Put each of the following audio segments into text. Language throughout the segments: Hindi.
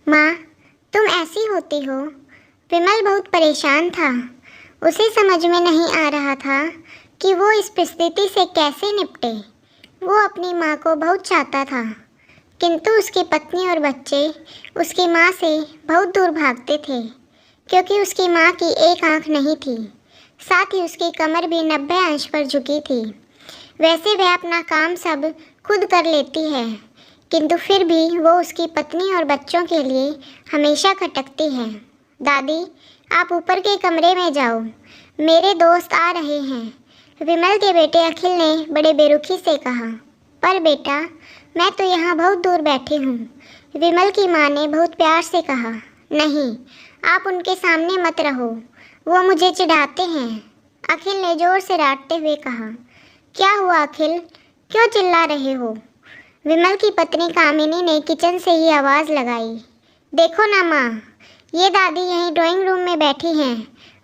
माँ, तुम ऐसी होती हो। विमल बहुत परेशान था। उसे समझ में नहीं आ रहा था कि वो इस परिस्थिति से कैसे निपटे। वो अपनी माँ को बहुत चाहता था, किंतु उसकी पत्नी और बच्चे उसकी माँ से बहुत दूर भागते थे, क्योंकि उसकी माँ की एक आंख नहीं थी, साथ ही उसकी कमर भी 90 अंश पर झुकी थी। वैसे वह अपना काम सब खुद कर लेती है, किंतु फिर भी वो उसकी पत्नी और बच्चों के लिए हमेशा खटकती है। दादी, आप ऊपर के कमरे में जाओ, मेरे दोस्त आ रहे हैं, विमल के बेटे अखिल ने बड़े बेरुखी से कहा। पर बेटा, मैं तो यहाँ बहुत दूर बैठी हूँ, विमल की माँ ने बहुत प्यार से कहा। नहीं, आप उनके सामने मत रहो, वो मुझे चिढ़ाते हैं, अखिल ने जोर से डांटते हुए कहा। क्या हुआ अखिल, क्यों चिल्ला रहे हो? विमल की पत्नी कामिनी ने किचन से ही आवाज़ लगाई। देखो ना माँ, ये दादी यहीं ड्राइंग रूम में बैठी हैं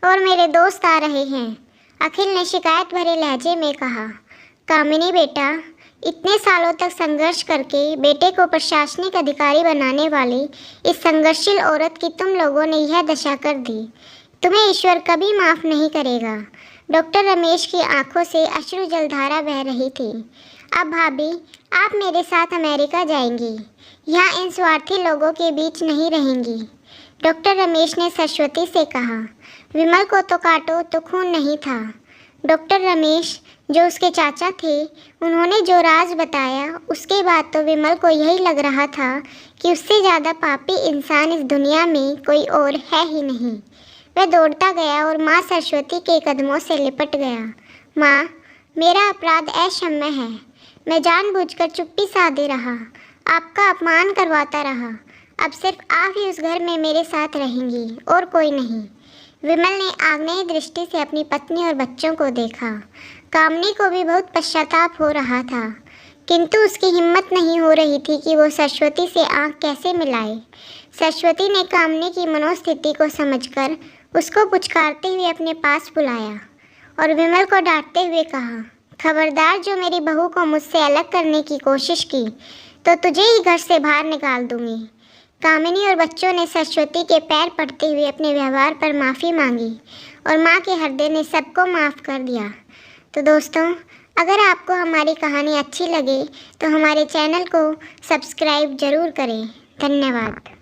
और मेरे दोस्त आ रहे हैं, अखिल ने शिकायत भरे लहजे में कहा। कामिनी बेटा, इतने सालों तक संघर्ष करके बेटे को प्रशासनिक अधिकारी बनाने वाली इस संघर्षशील औरत की तुम लोगों ने यह दशा कर दी। तुम्हें ईश्वर कभी माफ़ नहीं करेगा। डॉक्टर रमेश की आंखों से अश्रु जलधारा बह रही थी। अब भाभी, आप मेरे साथ अमेरिका जाएंगी, यहाँ इन स्वार्थी लोगों के बीच नहीं रहेंगी, डॉक्टर रमेश ने सरस्वती से कहा। विमल को तो काटो तो खून नहीं था। डॉक्टर रमेश, जो उसके चाचा थे, उन्होंने जो राज बताया, उसके बाद तो विमल को यही लग रहा था कि उससे ज़्यादा पापी इंसान इस दुनिया में कोई और है ही नहीं। वह दौड़ता गया और माँ सरस्वती के कदमों से लिपट गया। माँ, मेरा अपराध अक्षम्य है, मैं जानबूझकर चुप्पी साधे रहा, आपका अपमान करवाता रहा। अब सिर्फ आप ही उस घर में मेरे साथ रहेंगी और कोई नहीं। विमल ने आग्नेय दृष्टि से अपनी पत्नी और बच्चों को देखा। कामनी को भी बहुत पश्चाताप हो रहा था, किंतु उसकी हिम्मत नहीं हो रही थी कि वो सरस्वती से आंख कैसे मिलाए। सरस्वती ने कामनी की मनोस्थिति को समझकर उसको पुचकारते हुए अपने पास बुलाया और विमल को डांटते हुए कहा, खबरदार, जो मेरी बहू को मुझसे अलग करने की कोशिश की तो तुझे ही घर से बाहर निकाल दूंगी। कामिनी और बच्चों ने सरस्वती के पैर पड़ते हुए अपने व्यवहार पर माफ़ी मांगी और माँ के हृदय ने सबको माफ़ कर दिया। तो दोस्तों, अगर आपको हमारी कहानी अच्छी लगे तो हमारे चैनल को सब्सक्राइब ज़रूर करें। धन्यवाद।